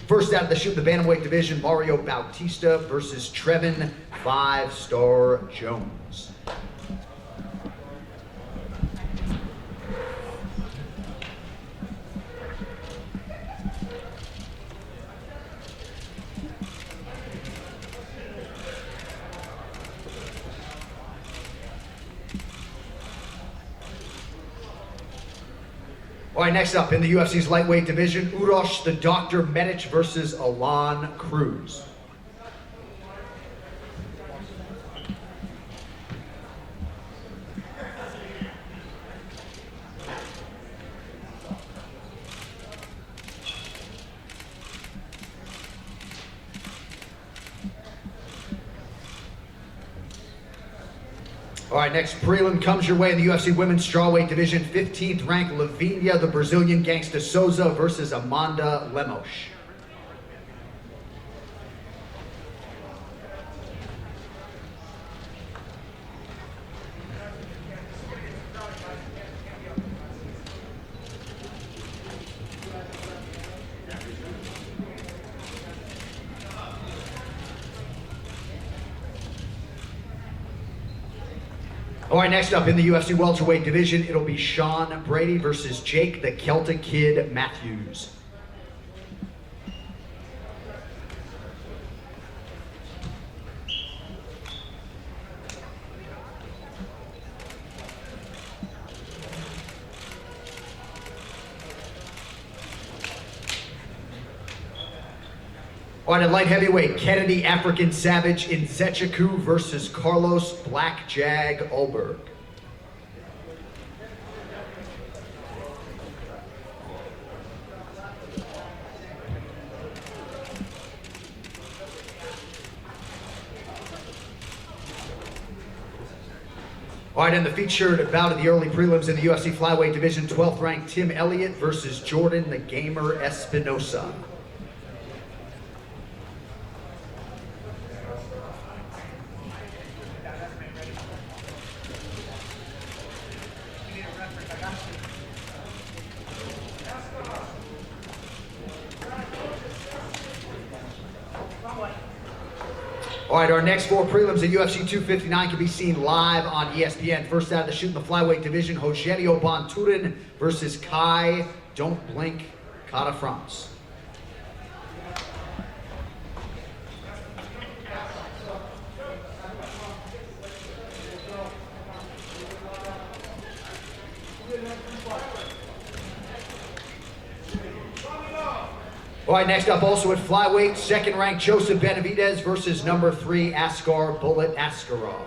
First out of the shoot, the bantamweight division, Mario Bautista versus Trevin 5-Star Jones. All right, next up in the UFC's lightweight division, Uroš the Dr. Medic versus Alan Cruz. All right, next prelim comes your way in the UFC women's strawweight division. 15th ranked Lavinia, the Brazilian Gangsta Souza versus Amanda Lemos. All right, next up in the UFC welterweight division, it'll be Sean Brady versus Jake the Celtic Kid Matthews. All right, at light heavyweight, Kennedy African Savage Nzechukwu versus Carlos Black Jag Ulberg. All right, and the featured bout of the early prelims in the UFC flyweight division, 12th ranked Tim Elliott versus Jordan the Gamer Espinosa. All right, our next four prelims at UFC 259 can be seen live on ESPN. First out of the shoot in the flyweight division, Rogerio Bonturin versus Kai Don't Blink Kara France. All right, next up also at flyweight, second ranked Joseph Benavidez versus number 3 Askar Bullet Askarov.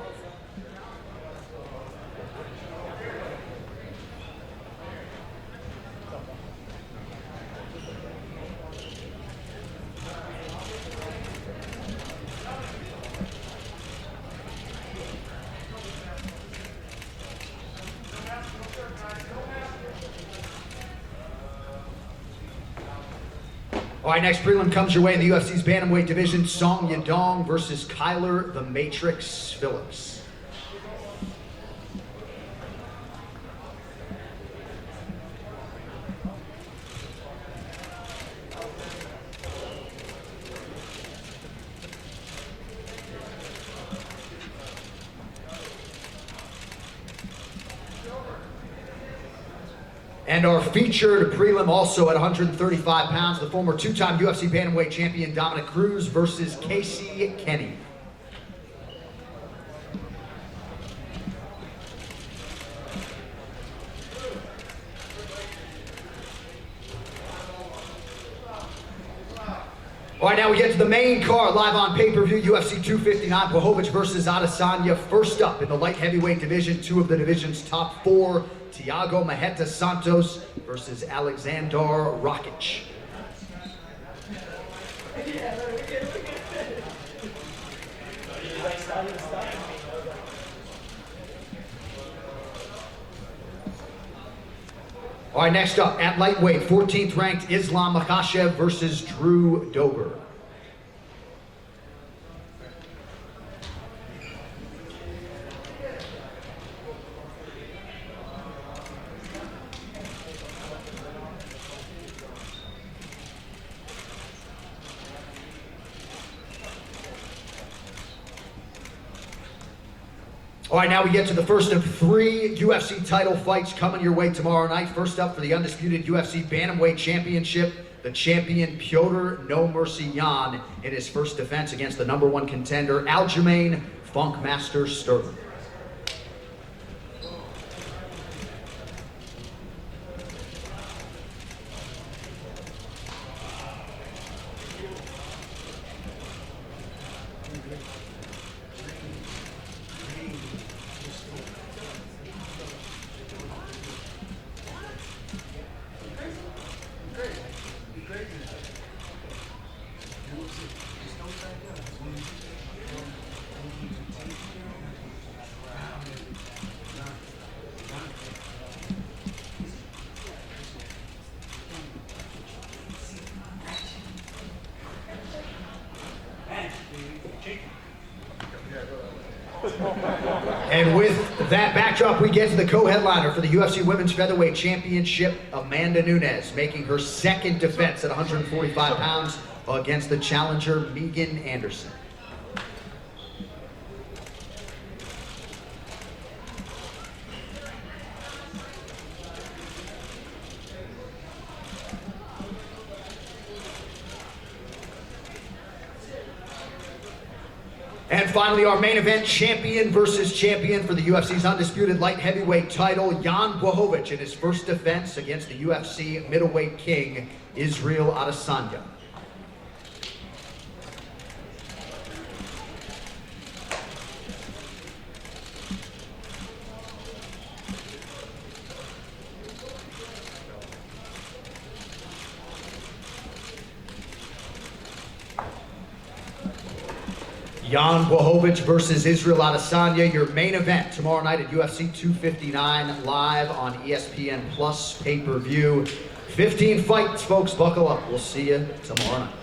All right, next prelim comes your way in the UFC's bantamweight division, Song Yadong versus Kyler the Matrix Phillips. And our featured prelim also at 135 pounds, the former two-time UFC bantamweight champion Dominic Cruz versus Casey Kenny. All right, now we get to the main card, live on pay-per-view, UFC 259, Blachowicz versus Adesanya. First up in the light heavyweight division, two of the division's top 4, Thiago Marreta Santos versus Alexander Rakic. All right, next up at lightweight, 14th ranked Islam Makhachev versus Drew Dober. All right, now we get to the first of 3 UFC title fights coming your way tomorrow night. First up for the undisputed UFC Bantamweight Championship, the champion Petr No Mercy Yan in his first defense against the #1 contender Aljamain Funkmaster Sterling. And with that backdrop, we get to the co-headliner for the UFC Women's Featherweight Championship, Amanda Nunes, making her second defense at 145 pounds against the challenger Megan Anderson. And finally, our main event, champion versus champion for the UFC's undisputed light heavyweight title, Yan Blachowicz in his first defense against the UFC middleweight king, Israel Adesanya. Yan Blachowicz versus Israel Adesanya, your main event tomorrow night at UFC 259, live on ESPN Plus pay-per-view. 15 fights, folks. Buckle up. We'll see you tomorrow night.